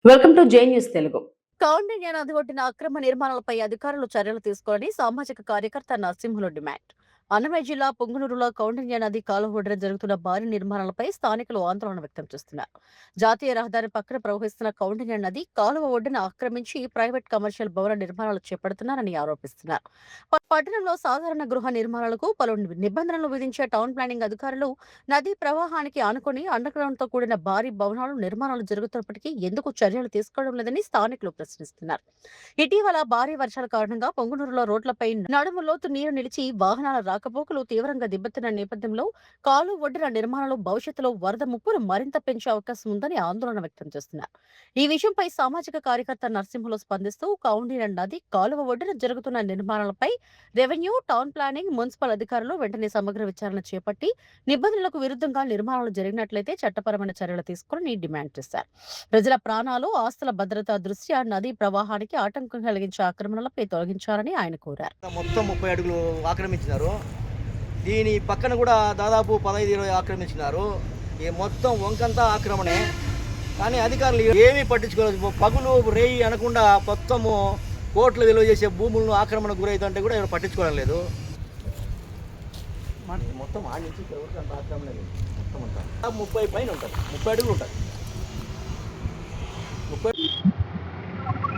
Welcome to J news Telugu. Kaundinya నది ఒడ్డిన అక్రమ నిర్మాణాలపై అధికారులు చర్యలు తీసుకోవాలని సామాజిక కార్యకర్త నరసింహులు డిమాండ్. అన్నమయ్య జిల్లా పొంగునూరులో కౌండిన్య నది కాలువ ఒడ్డున జరుగుతున్న భారీ నిర్మాణాలపై స్థానికులు ఆందోళన వ్యక్తం చేస్తున్నారు. జాతీయ రహదారి పక్కన ప్రవహిస్తున్న కౌండిన్య నది కాలువ ఒడ్డున ఆక్రమించి ప్రైవేట్ కమర్షియల్ భవన నిర్మాణాలు చేపడుతున్నారని ఆరోపిస్తున్నారు. పట్టణంలో సాధారణ గృహ నిర్మాణాలకు పలు నిబంధనలు విధించే టౌన్ ప్లానింగ్ అధికారులు నదీ ప్రవాహానికి ఆనుకుని అండర్ గ్రౌండ్ తో కూడిన భారీ భవనాలు నిర్మాణాలు జరుగుతున్నప్పటికీ ఎందుకు చర్యలు తీసుకోవడం లేదని స్థానికులు ప్రశ్నిస్తున్నారు. ఇటీవల భారీ వర్షాల కారణంగా పొంగునూరులో రోడ్లపై నడుము లోతు నీరు నిలిచి వాహనాల రాకపోకలు తీవ్రంగా దెబ్బతిన్న నేపథ్యంలో కాలు ఒడ్డిన నిర్మాణాలు భవిష్యత్తులో వరద ముప్పును మరింత పెంచే అవకాశం ఉందని ఆందోళన వ్యక్తం చేస్తున్నారు. ఈ విషయంపై సామాజిక కార్యకర్త నరసింహులు స్పందిస్తూ కౌండిన్య నది కాలువ ఒడ్డున జరుగుతున్న నిర్మాణాలపై రెవెన్యూ, టౌన్ ప్లానింగ్, మున్సిపల్ అధికారులు వెంటనే సమగ్ర విచారణ చేపట్టి నిబంధనలకు విరుద్ధంగా నిర్మాణాలు జరిగినట్లయితే చట్టపరమైన చర్యలు తీసుకోవాలని డిమాండ్ చేశారు. ప్రజల ప్రాణాలు, ఆస్తుల భద్రత దృష్ట్యా నదీ ప్రవాహానికి ఆటంకం కలిగించే ఆక్రమణలపై తొలగించాలని ఆయన కోరారు. మొత్తం 30 అడుగులు ఆక్రమించినారు. దీని పక్కన కూడా దాదాపు 15-20 ఆక్రమించినారు. ఈ మొత్తం వంకంతా ఆక్రమణే. కానీ అధికారులు ఏమీ పట్టించుకోలేదు. పగులు రేయి అనకుండా మొత్తము కోట్లు విలువ చేసే భూములను ఆక్రమణ గురైతుంటే కూడా ఎవరు పట్టించుకోవడం లేదు. మొత్తం ఆడి నుంచి అంత ఆక్రమణ లేదు. మొత్తం అంతా 30 పైన ఉంటుంది, 30 అడుగులు ఉంటుంది.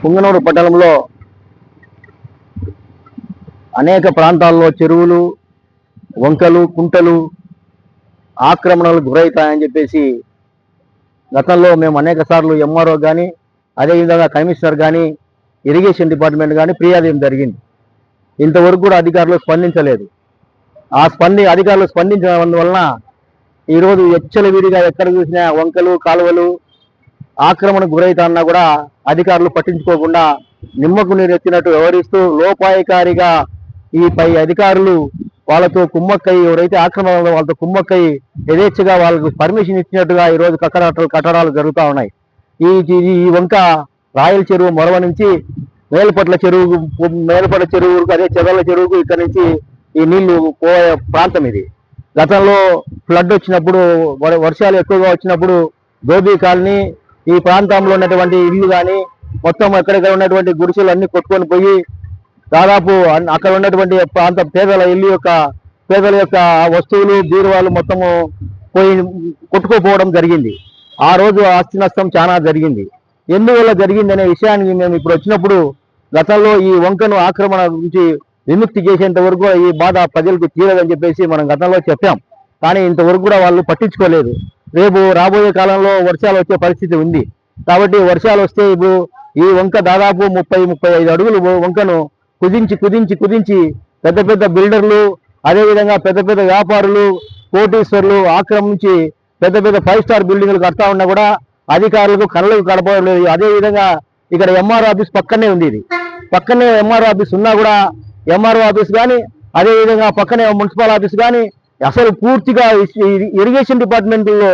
పుంగనూరు పట్టణంలో అనేక ప్రాంతాల్లో చెరువులు, వంకలు, కుంటలు ఆక్రమణలు గురవుతాయని చెప్పేసి గతంలో మేము అనేక సార్లు ఎంఆర్ఓ కానీ, అదేవిధంగా కమిషనర్ కానీ, ఇరిగేషన్ డిపార్ట్మెంట్ కానీ ఫిర్యాదు చేయడం జరిగింది. ఇంతవరకు కూడా అధికారులు స్పందించలేదు. అధికారులు స్పందించడం ఈరోజు విడిగా ఎక్కడ చూసినా వంకలు, కాలువలు ఆక్రమణ గురైతాన్నా కూడా అధికారులు పట్టించుకోకుండా నిమ్మకు నీరెత్తినట్టు వ్యవహరిస్తూ లోపాయకారిగా ఈ పై అధికారులు వాళ్ళతో కుమ్మక్కై, ఎవరైతే ఆక్రమణ వాళ్ళతో కుమ్మక్కై యథేచ్ఛగా వాళ్ళకు పర్మిషన్ ఇచ్చినట్టుగా ఈరోజు కట్టడాలు జరుగుతూ ఉన్నాయి. ఈ వంక రాయల చెరువు మొరవ నుంచి మేలపట్ల చెరువుకు అదే చెదల చెరువుకు ఇక్కడ నుంచి ఈ నీళ్లు పోయే ప్రాంతం ఇది. గతంలో ఫ్లడ్ వచ్చినప్పుడు, వర్షాలు ఎక్కువగా వచ్చినప్పుడు ధోబీ కాలనీ ఈ ప్రాంతంలో ఉన్నటువంటి ఇల్లు కానీ మొత్తం ఎక్కడెక్కడ ఉన్నటువంటి గుడిసెలు అన్ని కొట్టుకొని పోయి దాదాపు అక్కడ ఉన్నటువంటి ప్రాంత పేదల యొక్క వస్తువులు, బీరువాలు మొత్తము పోయి కొట్టుకోపోవడం జరిగింది. ఆ రోజు ఆస్తి నష్టం చాలా జరిగింది. ఎందువల్ల జరిగింది అనే విషయాన్ని మేము ఇప్పుడు వచ్చినప్పుడు గతంలో ఈ వంకను ఆక్రమణ నుంచి విముక్తి చేసేంత వరకు ఈ బాధ ప్రజలకు తీరదని చెప్పేసి మనం గతంలో చెప్పాం. కానీ ఇంతవరకు కూడా వాళ్ళు పట్టించుకోలేదు. రాబోయే కాలంలో వర్షాలు వచ్చే పరిస్థితి ఉంది. కాబట్టి వర్షాలు వస్తే ఇప్పుడు ఈ వంక దాదాపు 30-35 అడుగులు వంకను కుదించి పెద్ద పెద్ద బిల్డర్లు, అదేవిధంగా పెద్ద పెద్ద వ్యాపారులు, కోటీశ్వర్లు ఆక్రమించి పెద్ద పెద్ద 5 స్టార్ బిల్డింగ్లు కడతా ఉన్నా కూడా అధికారులకు కళ్ళకు కడపడం లేదు. అదేవిధంగా ఇక్కడ ఎంఆర్ఓ ఆఫీస్ పక్కనే ఉంది. ఇది పక్కనే ఎంఆర్ఓ ఆఫీస్ ఉన్నా కూడా ఎంఆర్ఓ ఆఫీస్ కానీ, అదేవిధంగా పక్కనే మున్సిపల్ ఆఫీస్ కానీ అసలు పూర్తిగా ఇరిగేషన్ డిపార్ట్మెంట్లో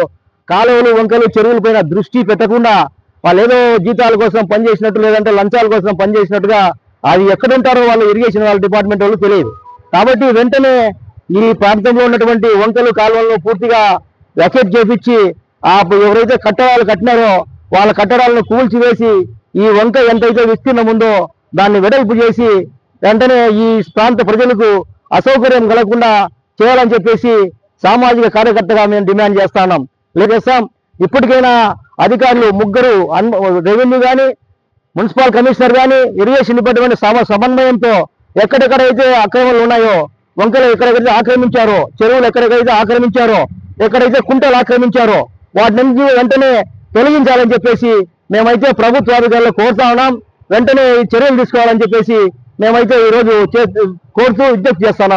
కాలువలు, వంకలు, చెరువుల పైన దృష్టి పెట్టకుండా వాళ్ళు ఏదో జీతాల కోసం పనిచేసినట్టు, లేదంటే లంచాల కోసం పనిచేసినట్టుగా అది ఎక్కడుంటారో వాళ్ళు ఇరిగేషన్ వాళ్ళ డిపార్ట్మెంట్ వాళ్ళు తెలియదు. కాబట్టి వెంటనే ఈ ప్రాంతంలో ఉన్నటువంటి వంకలు, కాలువలను పూర్తిగా వెకెట్ చేపించి ఎవరైతే కట్టడాలు కట్టినారో వాళ్ళ కట్టడాలను కూల్చివేసి ఈ వంక ఎంతైతే విస్తీర్ణం ఉందో దాన్ని వెడల్పు చేసి వెంటనే ఈ ప్రాంత ప్రజలకు అసౌకర్యం కలగకుండా చేయాలని చెప్పేసి సామాజిక కార్యకర్తగా మేము డిమాండ్ చేస్తున్నాం. లేదేస్తాం ఇప్పటికైనా అధికారులు ముగ్గురు, రెవెన్యూ కానీ, మున్సిపల్ కమిషనర్ కానీ, ఇరిగేషన్ డిపార్ట్మెంట్ సమన్వయంతో ఎక్కడెక్కడైతే అక్రమాలు ఉన్నాయో, వంకలు ఎక్కడెక్కడైతే ఆక్రమించారో, చెరువులు ఎక్కడెక్కడైతే ఆక్రమించారో, ఎక్కడైతే కుంటలు ఆక్రమించారో వాటి నుంచి వెంటనే తొలగించాలని చెప్పేసి మేమైతే ప్రభుత్వ అధికారులు కోరుతా ఉన్నాం. వెంటనే చర్యలు తీసుకోవాలని చెప్పేసి మేమైతే ఈరోజు కోరుతూ విజ్ఞప్తి చేస్తున్నాం.